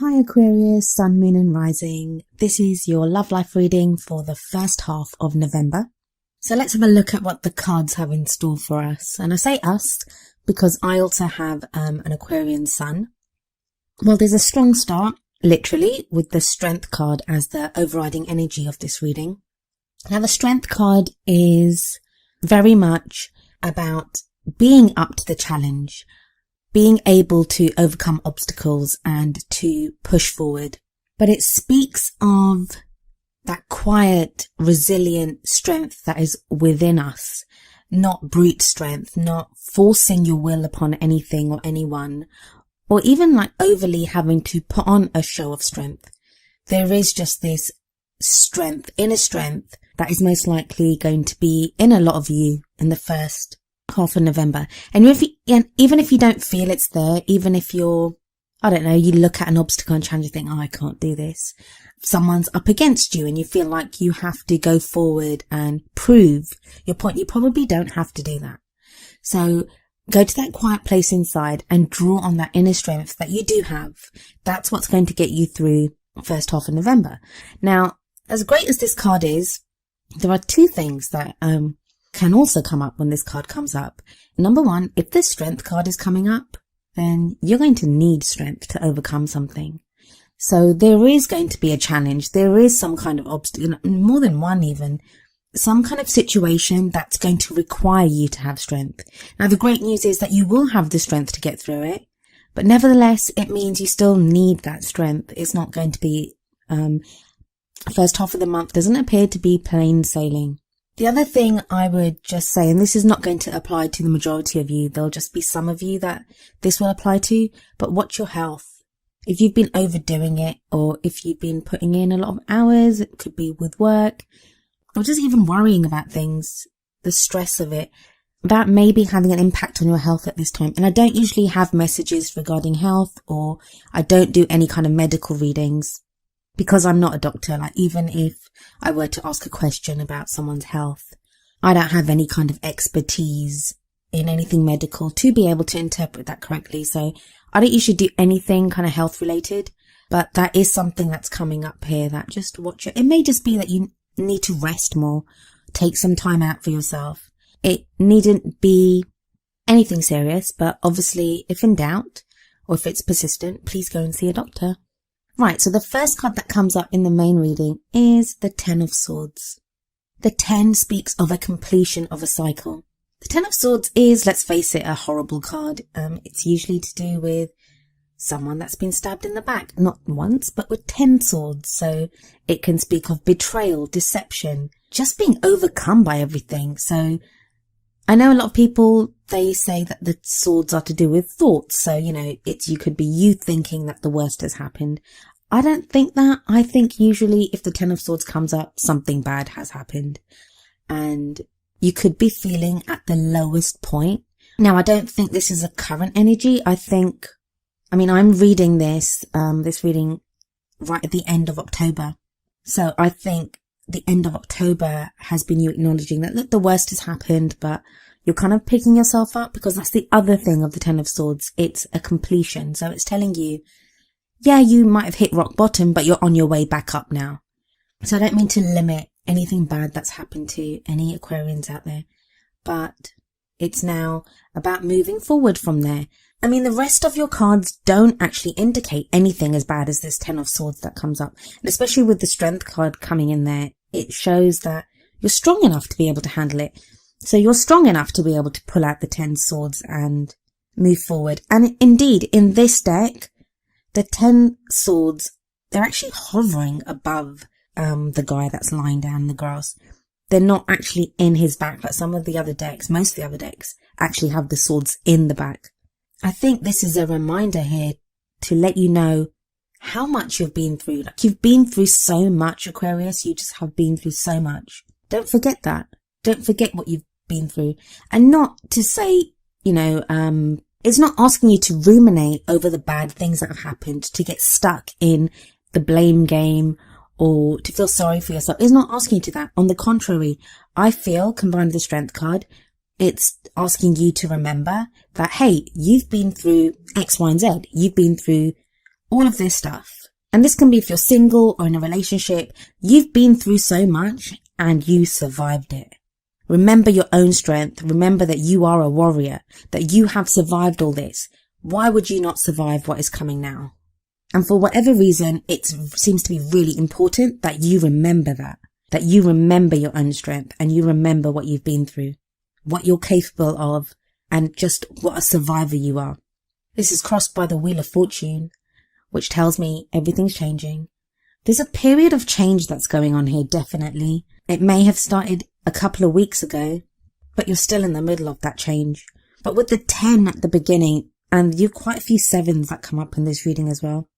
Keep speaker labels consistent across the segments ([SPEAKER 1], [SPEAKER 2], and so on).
[SPEAKER 1] Hi Aquarius, Sun, Moon and Rising. This is your love life reading for the first half of November. So let's have a look at what the cards have in store for us. And I say us because I also have an Aquarian sun. Well, there's a strong start, literally, with the Strength card as the overriding energy of this reading. Now the Strength card is very much about being up to the challenge, being able to overcome obstacles and to push forward. But it speaks of that quiet, resilient strength that is within us, not brute strength, not forcing your will upon anything or anyone, or even like overly having to put on a show of strength. There is just this strength, inner strength, that is most likely going to be in a lot of you in the first half of November. And even if you don't feel it's there, even if you're, I don't know, you look at an obstacle and challenge and think, oh, I can't do this. Someone's up against you and you feel like you have to go forward and prove your point. You probably don't have to do that. So go to that quiet place inside and draw on that inner strength that you do have. That's what's going to get you through the first half of November. Now, as great as this card is, there are two things that can also come up when this card comes up. Number one, if this Strength card is coming up, then you're going to need strength to overcome something. So there is going to be a challenge. There is some kind of obstacle, more than one even, some kind of situation that's going to require you to have strength. Now the great news is that you will have the strength to get through it, but nevertheless, it means you still need that strength. It's not going to be, first half of the month doesn't appear to be plain sailing. The other thing I would just say, and this is not going to apply to the majority of you, there'll just be some of you that this will apply to, but watch your health. If you've been overdoing it, or if you've been putting in a lot of hours, it could be with work, or just even worrying about things, the stress of it, that may be having an impact on your health at this time. And I don't usually have messages regarding health, or I don't do any kind of medical readings, because I'm not a doctor. Like, even if I were to ask a question about someone's health, I don't have any kind of expertise in anything medical to be able to interpret that correctly. So I don't usually do anything kind of health related, but that is something that's coming up here that just watch it. It may just be that you need to rest more, take some time out for yourself. It needn't be anything serious, but obviously if in doubt or if it's persistent, please go and see a doctor. Right, so the first card that comes up in the main reading is the Ten of Swords. The 10 speaks of a completion of a cycle. The Ten of Swords is, let's face it, a horrible card. It's usually to do with someone that's been stabbed in the back, not once, but with 10 swords. So it can speak of betrayal, deception, just being overcome by everything. So I know a lot of people, they say that the swords are to do with thoughts. So, you could be you thinking that the worst has happened. I don't think that. I think usually if the Ten of Swords comes up, something bad has happened. And you could be feeling at the lowest point. Now, I don't think this is a current energy. I'm reading this reading right at the end of October. So I think the end of October has been you acknowledging that, look, the worst has happened, but you're kind of picking yourself up, because that's the other thing of the Ten of Swords. It's a completion. So it's telling you, yeah, you might have hit rock bottom, but you're on your way back up now. So I don't mean to limit anything bad that's happened to any Aquarians out there, but it's now about moving forward from there. The rest of your cards don't actually indicate anything as bad as this Ten of Swords that comes up. And especially with the Strength card coming in there, it shows that you're strong enough to be able to handle it. So you're strong enough to be able to pull out the 10 swords and move forward. And indeed, in this deck, the 10 swords, they're actually hovering above the guy that's lying down in the grass. They're not actually in his back, like some of the other decks. Most of the other decks actually have the swords in the back. I think this is a reminder here to let you know how much you've been through. Like, you've been through so much, Aquarius. You just have been through so much. Don't forget that. Don't forget what you've been through. And not to say, it's not asking you to ruminate over the bad things that have happened, to get stuck in the blame game or to feel sorry for yourself. It's not asking you to that. On the contrary, I feel, combined with the Strength card, it's asking you to remember that, hey, you've been through X, Y, and Z. You've been through all of this stuff. And this can be if you're single or in a relationship. You've been through so much and you survived it. Remember your own strength. Remember that you are a warrior, that you have survived all this. Why would you not survive what is coming now? And for whatever reason, it seems to be really important that you remember that you remember your own strength and you remember what you've been through, what you're capable of, and just what a survivor you are. This is crossed by the Wheel of Fortune, which tells me everything's changing. There's a period of change that's going on here, definitely. It may have started a couple of weeks ago, but you're still in the middle of that change. But with the 10 at the beginning, and you've quite a few 7s that come up in this reading as well,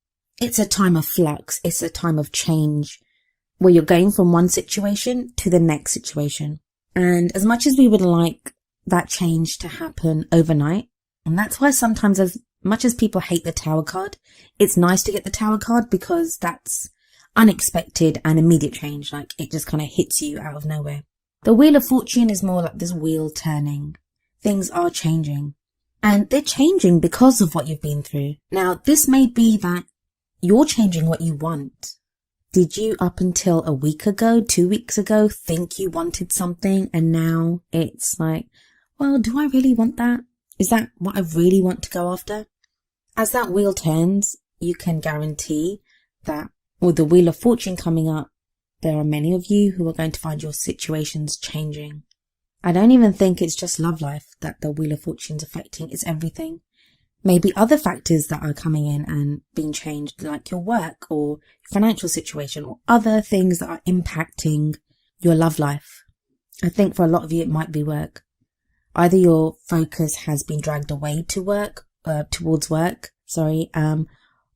[SPEAKER 1] it's a time of flux. It's a time of change where you're going from one situation to the next situation. And as much as we would like that change to happen overnight, and that's why sometimes, as much as people hate the Tower card, it's nice to get the Tower card because that's unexpected and immediate change. Like, it just kind of hits you out of nowhere. The Wheel of Fortune is more like this wheel turning. Things are changing. And they're changing because of what you've been through. Now, this may be that you're changing what you want. Did you, up until a week ago, 2 weeks ago, think you wanted something, and now it's like, well, do I really want that? Is that what I really want to go after? As that wheel turns, you can guarantee that with the Wheel of Fortune coming up, there are many of you who are going to find your situations changing. I don't even think it's just love life that the Wheel of Fortune's affecting. It's everything. Maybe other factors that are coming in and being changed, like your work or your financial situation or other things that are impacting your love life. I think for a lot of you, it might be work. Either your focus has been dragged away to work, towards work,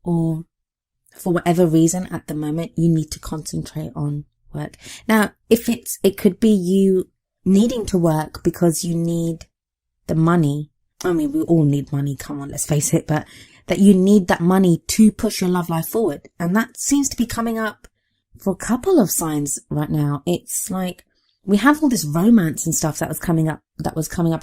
[SPEAKER 1] or for whatever reason at the moment, you need to concentrate on work. Now, it could be you needing to work because you need the money. I mean, we all need money, come on, let's face it, but that you need that money to push your love life forward. And that seems to be coming up for a couple of signs right now. It's like we have all this romance and stuff that was coming up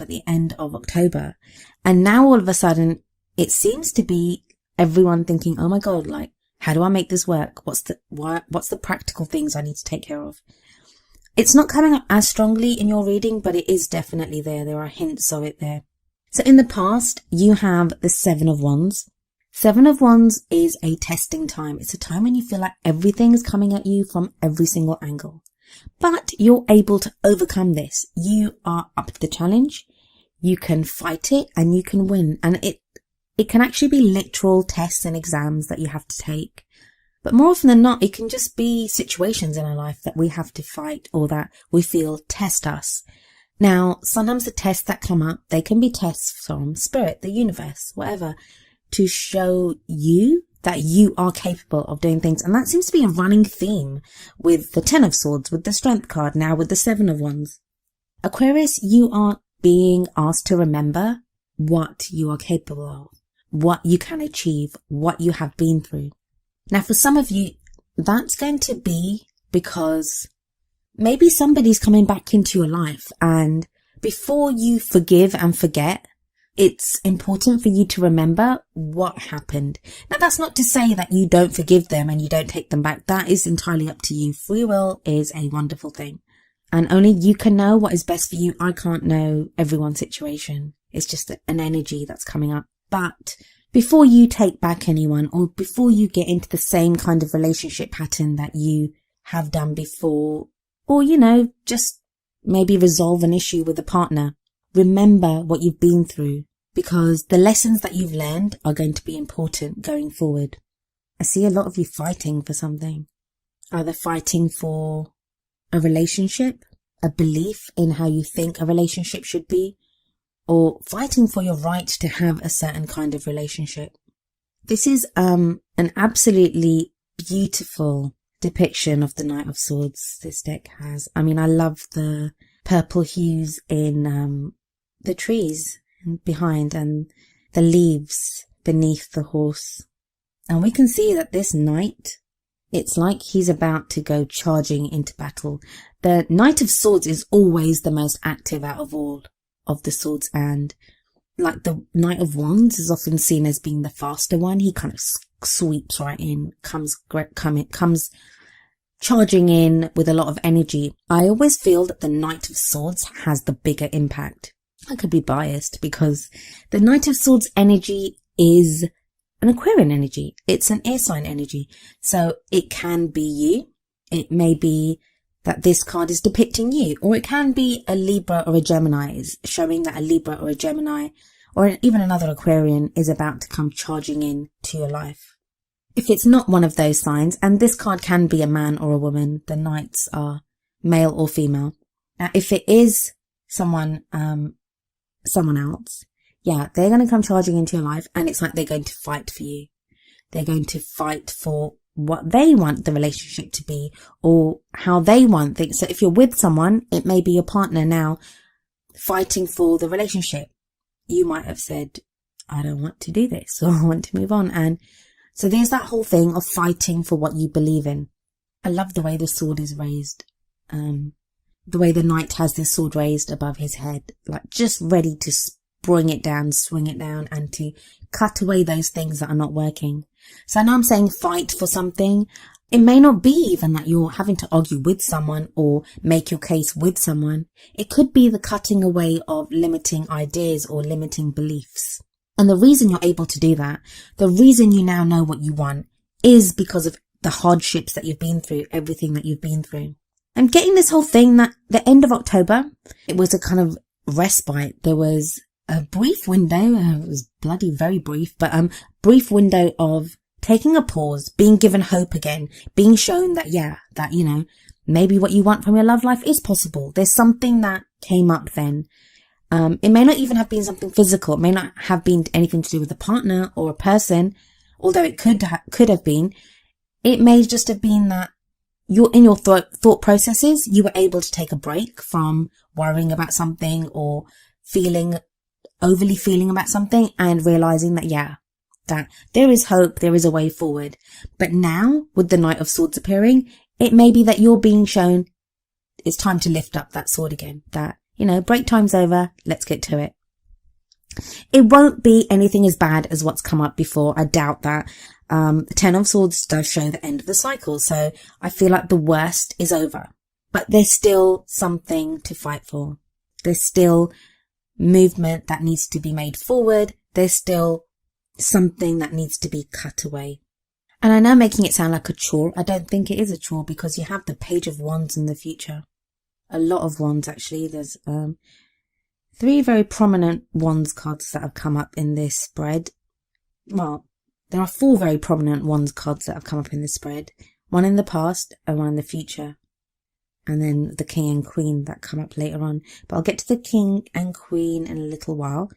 [SPEAKER 1] at the end of October. And now all of a sudden it seems to be everyone thinking, oh my God, like, how do I make this work? What's the practical things I need to take care of? It's not coming up as strongly in your reading, but it is definitely there. There are hints of it there. So in the past, you have the 7 of Wands. 7 of Wands is a testing time. It's a time when you feel like everything is coming at you from every single angle. But you're able to overcome this. You are up to the challenge. You can fight it and you can win. And it can actually be literal tests and exams that you have to take. But more often than not, it can just be situations in our life that we have to fight or that we feel test us. Now, sometimes the tests that come up, they can be tests from spirit, the universe, whatever, to show you that you are capable of doing things. And that seems to be a running theme with the 10 of Swords, with the Strength card, now with the 7 of Wands. Aquarius, you are being asked to remember what you are capable of, what you can achieve, what you have been through. Now, for some of you, that's going to be because maybe somebody's coming back into your life, and before you forgive and forget, it's important for you to remember what happened. Now, that's not to say that you don't forgive them and you don't take them back. That is entirely up to you. Free will is a wonderful thing, and only you can know what is best for you. I can't know everyone's situation. It's just an energy that's coming up. But before you take back anyone, or before you get into the same kind of relationship pattern that you have done before, or, just maybe resolve an issue with a partner, remember what you've been through, because the lessons that you've learned are going to be important going forward. I see a lot of you fighting for something. Either fighting for a relationship, a belief in how you think a relationship should be, or fighting for your right to have a certain kind of relationship. This is an absolutely beautiful depiction of the Knight of Swords this deck has. I mean, I love the purple hues in the trees behind and the leaves beneath the horse. And we can see that this knight, it's like he's about to go charging into battle. The Knight of Swords is always the most active out of all of the swords, and like the Knight of Wands is often seen as being the faster one. He kind of sweeps right in, comes charging in with a lot of energy. I always feel that the Knight of Swords has the bigger impact. I could be biased because the Knight of Swords energy is an Aquarian energy. It's an air sign energy. So it can be you. It may be that this card is depicting you, or it can be a Libra or a Gemini, is showing that a Libra or a Gemini or even another Aquarian is about to come charging in to your life. If it's not one of those signs, and this card can be a man or a woman, the Knights are male or female. Now, if it is someone else, yeah, they're going to come charging into your life, and it's like they're going to fight for you. They're going to fight for what they want the relationship to be, or how they want things. So if you're with someone, it may be your partner now fighting for the relationship. You might have said, I don't want to do this, or I want to move on. And so there's that whole thing of fighting for what you believe in. I love the way the sword is raised. The way the knight has this sword raised above his head, like just ready to swing it down, and to cut away those things that are not working. So now I'm saying fight for something. It may not be even that you're having to argue with someone or make your case with someone. It could be the cutting away of limiting ideas or limiting beliefs. And the reason you're able to do that, the reason you now know what you want, is because of the hardships that you've been through, everything that you've been through. I'm getting this whole thing that the end of October, it was a kind of respite. There was a brief window, it was bloody very brief, but brief window of taking a pause, being given hope again, being shown that, maybe what you want from your love life is possible. There's something that came up then. It may not even have been something physical. It may not have been anything to do with a partner or a person, although it could have been. It may just have been that in your thought processes, you were able to take a break from worrying about something or overly feeling about something, and realizing that, that there is hope, there is a way forward. But now, with the Knight of Swords appearing, it may be that you're being shown it's time to lift up that sword again. That, break time's over, let's get to it. It won't be anything as bad as what's come up before. I doubt that. The Ten of Swords does show the end of the cycle, so I feel like the worst is over. But there's still something to fight for. There's still movement that needs to be made forward. There's still something that needs to be cut away. And I know making it sound like a chore. I don't think it is a chore, because you have the Page of Wands in the future. A lot of wands, actually. There's 3 very prominent wands cards that have come up in this spread. Well, there are 4 very prominent wands cards that have come up in this spread. One in the past and one in the future. And then the King and Queen that come up later on. But I'll get to the King and Queen in a little while.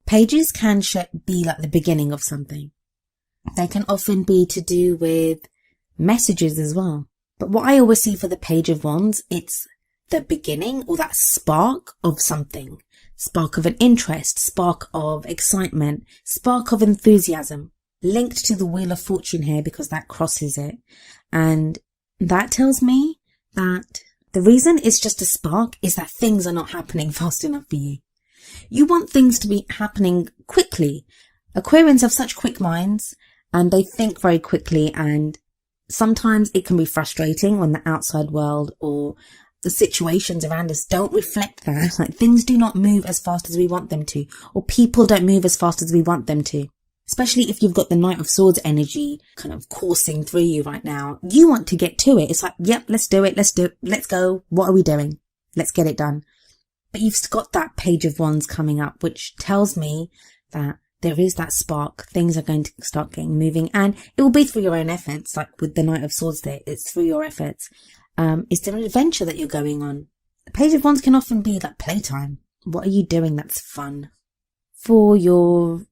[SPEAKER 1] Pages can be like the beginning of something. They can often be to do with messages as well. But what I always see for the Page of Wands, it's the beginning, or that spark of something. Spark of an interest, spark of excitement, spark of enthusiasm. Linked to the Wheel of Fortune here, because that crosses it. And that tells me that the reason it's just a spark is that things are not happening fast enough for you. You want things to be happening quickly. Aquarians have such quick minds, and they think very quickly, and sometimes it can be frustrating when the outside world or the situations around us don't reflect that. Like, things do not move as fast as we want them to, or people don't move as fast as we want them to. Especially if you've got the Knight of Swords energy kind of coursing through you right now. You want to get to it. It's like, yep, let's do it. Let's go. What are we doing? Let's get it done. But you've got that Page of Wands coming up, which tells me that there is that spark. Things are going to start getting moving, and it will be through your own efforts. Like with the Knight of Swords there, it's through your efforts. It's an adventure that you're going on. The Page of Wands can often be like playtime. What are you doing that's fun? For your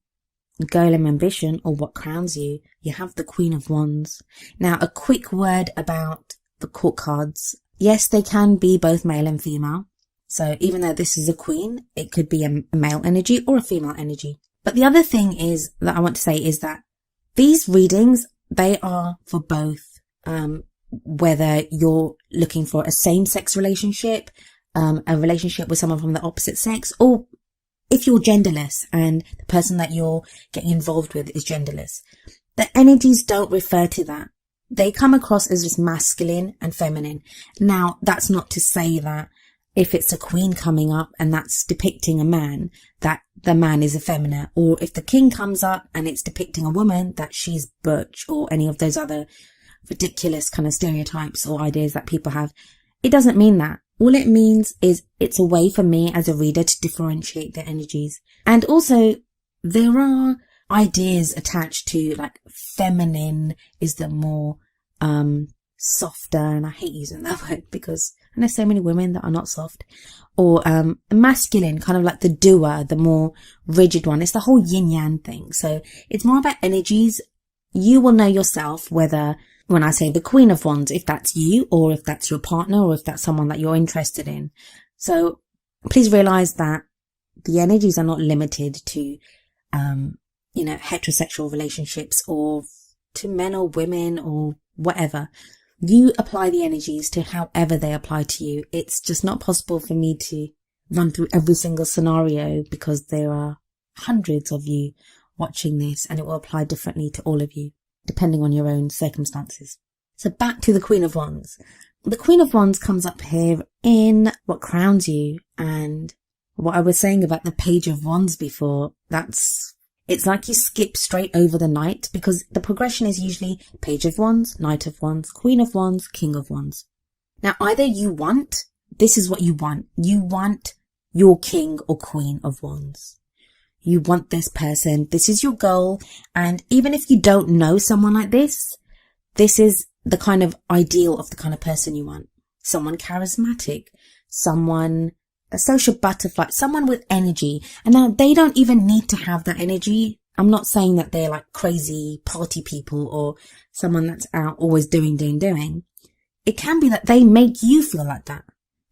[SPEAKER 1] goal and ambition, or what crowns you, you have the Queen of Wands. Now, a quick word about the court cards. Yes, they can be both male and female. So even though this is a queen, it could be a male energy or a female energy. But the other thing is that I want to say is that these readings, they are for both. Whether you're looking for a same-sex relationship, a relationship with someone from the opposite sex, or if you're genderless and the person that you're getting involved with is genderless, the energies don't refer to that. They come across as just masculine and feminine. Now, that's not to say that if it's a queen coming up and that's depicting a man, that the man is effeminate, or if the king comes up and it's depicting a woman, that she's butch, or any of those other ridiculous kind of stereotypes or ideas that people have. It doesn't mean that. All it means is it's a way for me as a reader to differentiate their energies. And also, there are ideas attached to, like, feminine is the more softer, and I hate using that word because I know so many women that are not soft, or masculine, kind of like the doer, the more rigid one. It's the whole yin yang thing. So it's more about energies. You will know yourself whether, when I say the Queen of Wands, if that's you, or if that's your partner, or if that's someone that you're interested in. So please realize that the energies are not limited to heterosexual relationships, or to men or women or whatever. You apply the energies to however they apply to you. It's just not possible for me to run through every single scenario because there are hundreds of you watching this, and it will apply differently to all of you, depending on your own circumstances. So back to the Queen of Wands. The Queen of Wands comes up here in what crowns you, and what I was saying about the Page of Wands before, it's like you skip straight over the Knight, because the progression is usually Page of Wands, Knight of Wands, Queen of Wands, King of Wands. Now, either this is what you want. You want your King or Queen of Wands. You want this person. This is your goal. And even if you don't know someone like this, this is the kind of ideal of the kind of person you want. Someone charismatic, a social butterfly, someone with energy. And now they don't even need to have that energy. I'm not saying that they're like crazy party people or someone that's out always doing. It can be that they make you feel like that.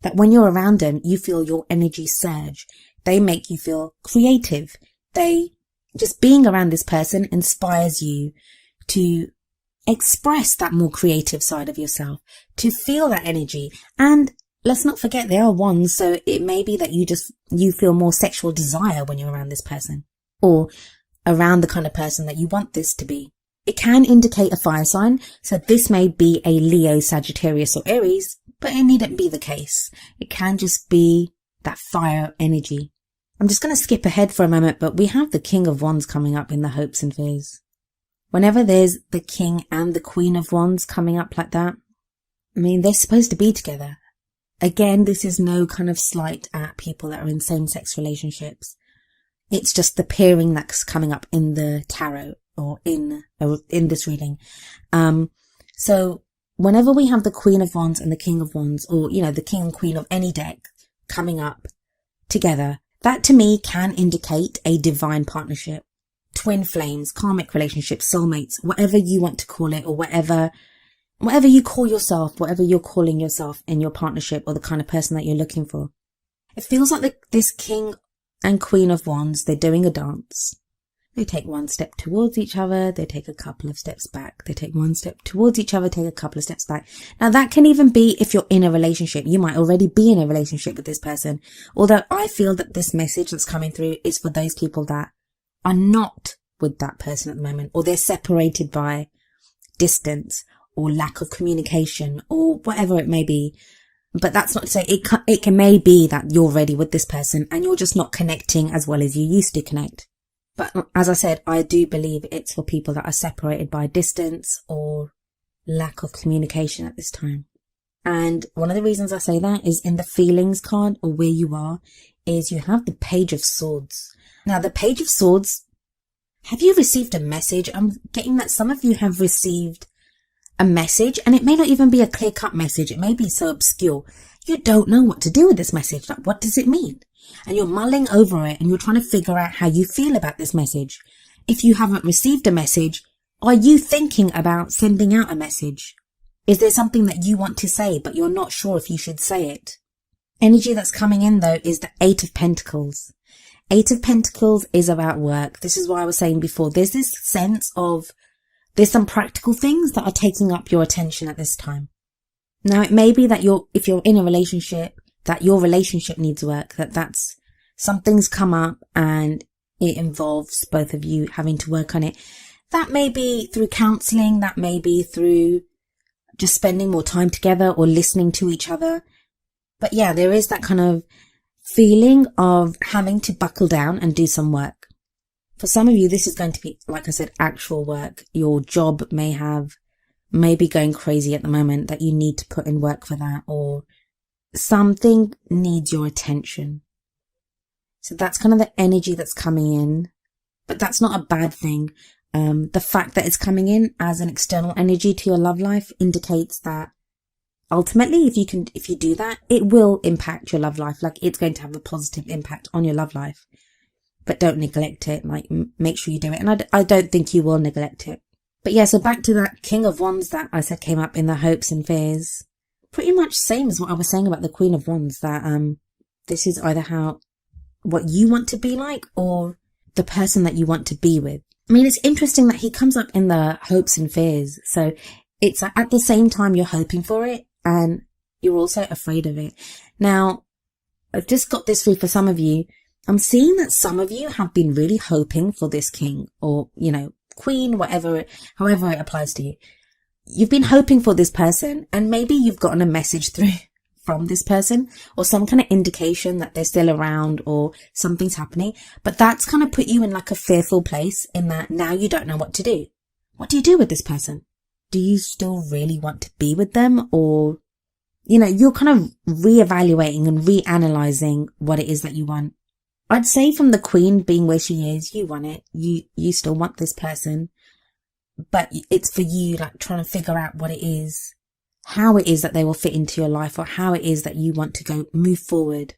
[SPEAKER 1] That when you're around them, you feel your energy surge. They make you feel creative. Just being around this person inspires you to express that more creative side of yourself, to feel that energy. And let's not forget they are wands, so it may be that you feel more sexual desire when you're around this person, or around the kind of person that you want this to be. It can indicate a fire sign, so this may be a Leo, Sagittarius, or Aries, but it needn't be the case. It can just be that fire energy. I'm just going to skip ahead for a moment, but we have the King of Wands coming up in the hopes and fears. Whenever there's the King and the Queen of Wands coming up like that, I mean, they're supposed to be together. Again, this is no kind of slight at people that are in same-sex relationships. It's just the pairing that's coming up in the tarot, or in this reading. So whenever we have the Queen of Wands and the King of Wands, or, the King and Queen of any deck coming up together, that to me can indicate a divine partnership. Twin flames, karmic relationships, soulmates, whatever you want to call it, or whatever you call yourself, whatever you're calling yourself in your partnership, or the kind of person that you're looking for. It feels like this King and Queen of Wands, they're doing a dance. They take one step towards each other, they take a couple of steps back. They take one step towards each other, take a couple of steps back. Now that can even be if you're in a relationship. You might already be in a relationship with this person. Although I feel that this message that's coming through is for those people that are not with that person at the moment, or they're separated by distance or lack of communication or whatever it may be. But that's not to say it may be that you're ready with this person and you're just not connecting as well as you used to connect. But as I said, I do believe it's for people that are separated by distance or lack of communication at this time. And one of the reasons I say that is in the feelings card, or where you are, is you have the Page of Swords. Now, the Page of Swords, have you received a message? I'm getting that some of you have received a message, and it may not even be a clear-cut message. It may be so obscure. You don't know what to do with this message. Like, what does it mean? And you're mulling over it, and you're trying to figure out how you feel about this message. If you haven't received a message, are you thinking about sending out a message? Is there something that you want to say, but you're not sure if you should say it? Energy that's coming in, though, is the Eight of Pentacles. Eight of Pentacles is about work. This is what I was saying before. There's this sense of there's some practical things that are taking up your attention at this time. Now, it may be that if you're in a relationship, that your relationship needs work, that's something's come up and it involves both of you having to work on it. That may be through counseling, that may be through just spending more time together or listening to each other. But yeah, there is that kind of feeling of having to buckle down and do some work. For some of you, this is going to be, like I said, actual work. Your job may be going crazy at the moment, that you need to put in work for that, or something needs your attention. So that's kind of the energy that's coming in, but that's not a bad thing. The fact that it's coming in as an external energy to your love life indicates that ultimately, if you do that, it will impact your love life. Like, it's going to have a positive impact on your love life, but don't neglect it. Like, make sure you do it. And I don't think you will neglect it. But yeah, so back to that King of Wands that I said came up in the hopes and fears. Pretty much same as what I was saying about the Queen of Wands, that this is either what you want to be like or the person that you want to be with. I mean, it's interesting that he comes up in the hopes and fears. So it's at the same time you're hoping for it and you're also afraid of it. Now, I've just got this through for some of you. I'm seeing that some of you have been really hoping for this king or, queen, however it applies to you. You've been hoping for this person, and maybe you've gotten a message through from this person or some kind of indication that they're still around or something's happening. But that's kind of put you in like a fearful place, in that now you don't know what to do. What do you do with this person? Do you still really want to be with them? Or, you're kind of reevaluating and reanalyzing what it is that you want. I'd say from the Queen being where she is, you want it. You still want this person, but it's for you, like, trying to figure out what it is, how it is that they will fit into your life, or how it is that you want to move forward.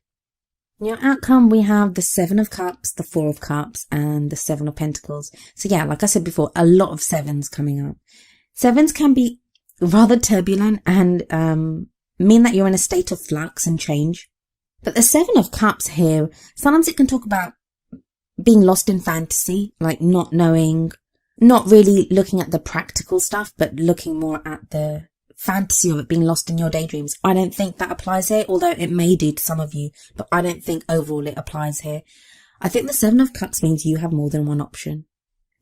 [SPEAKER 1] In your outcome, we have the 7 of Cups, the 4 of Cups, and the 7 of Pentacles. So yeah, like I said before, a lot of 7s coming up. 7s can be rather turbulent and mean that you're in a state of flux and change. But the 7 of Cups here, sometimes it can talk about being lost in fantasy, like not knowing, not really looking at the practical stuff, but looking more at the fantasy of it, being lost in your daydreams. I don't think that applies here, although it may do to some of you, but I don't think overall it applies here. I think the 7 of Cups means you have more than one option.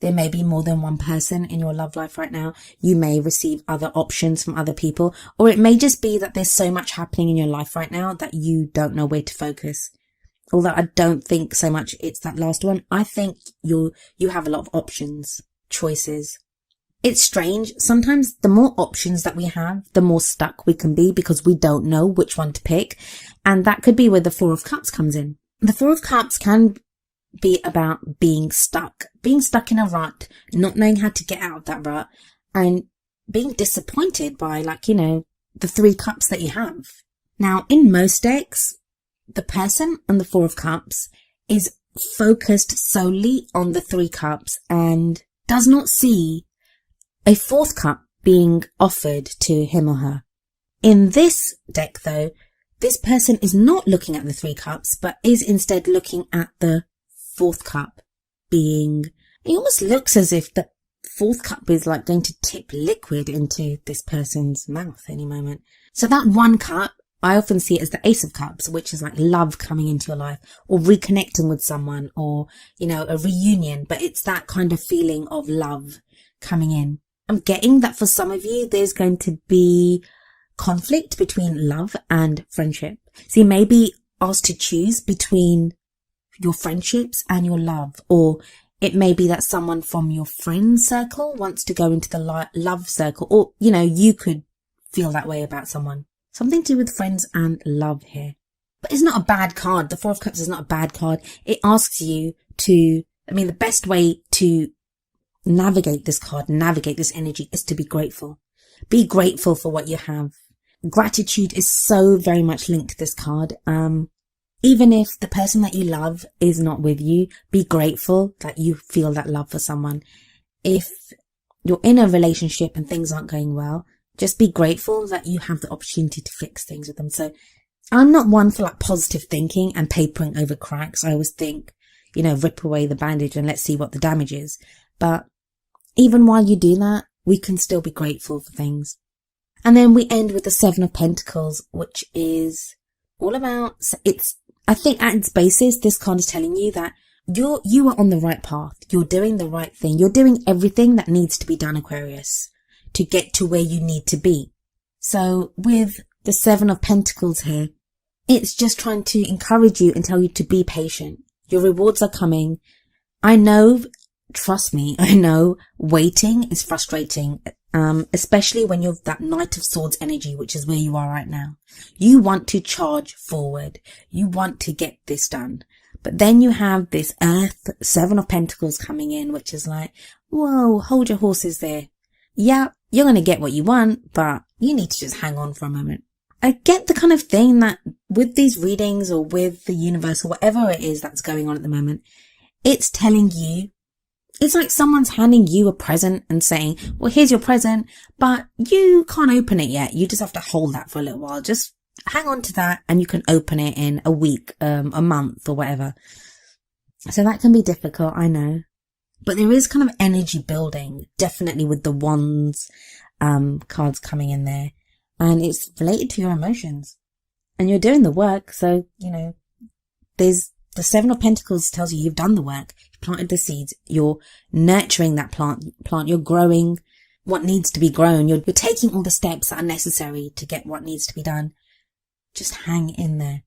[SPEAKER 1] There may be more than one person in your love life right now. You may receive other options from other people, or it may just be that there's so much happening in your life right now that you don't know where to focus. Although I don't think so much it's that last one. I think you have a lot of options, choices. It's strange. Sometimes the more options that we have, the more stuck we can be because we don't know which one to pick. And that could be where the 4 of Cups comes in. The 4 of Cups can be about being stuck in a rut, not knowing how to get out of that rut, and being disappointed by, the 3 cups that you have. Now, in most decks, the person on the 4 of Cups is focused solely on the 3 cups and does not see a 4th cup being offered to him or her. In this deck, though, this person is not looking at the 3 cups, but is instead looking at the 4th cup it almost looks as if the 4th cup is like going to tip liquid into this person's mouth any moment. So that 1 cup, I often see it as the Ace of Cups, which is like love coming into your life, or reconnecting with someone, or, a reunion, but it's that kind of feeling of love coming in. I'm getting that for some of you, there's going to be conflict between love and friendship. So you may be asked to choose between your friendships and your love, or it may be that someone from your friend circle wants to go into the love circle, or, you could feel that way about someone. Something to do with friends and love here. But it's not a bad card. The 4 of Cups is not a bad card. It asks you the best way to navigate this card, navigate this energy, is to be grateful. Be grateful for what you have. Gratitude is so very much linked to this card. Even if the person that you love is not with you, be grateful that you feel that love for someone. If you're in a relationship and things aren't going well, just be grateful that you have the opportunity to fix things with them. So I'm not one for positive thinking and papering over cracks. I always think, rip away the bandage and let's see what the damage is. But even while you do that, we can still be grateful for things. And then we end with the 7 of Pentacles, which is all about, it's I think at its basis, this card is telling you that you are on the right path. You're doing the right thing. You're doing everything that needs to be done, Aquarius, to get to where you need to be. So with the Seven of Pentacles here, it's just trying to encourage you and tell you to be patient. Your rewards are coming. I know, trust me, I know waiting is frustrating, especially when you're that Knight of Swords energy, which is where you are right now. You want to charge forward. You want to get this done. But then you have this Earth, Seven of Pentacles coming in, which is like, whoa, hold your horses there. Yeah, you're going to get what you want, but you need to just hang on for a moment. I get the kind of thing that with these readings or with the universe or whatever it is that's going on at the moment, it's telling you, it's like someone's handing you a present and saying, well, here's your present, but you can't open it yet. You just have to hold that for a little while. Just hang on to that and you can open it in a week, a month or whatever. So that can be difficult, I know. But there is kind of energy building, definitely with the Wands cards coming in there. And it's related to your emotions. And you're doing the work, so, you know, there's the Seven of Pentacles tells you you've done the work. You've planted the seeds. You're nurturing that plant. You're growing what needs to be grown. You're taking all the steps that are necessary to get what needs to be done. Just hang in there.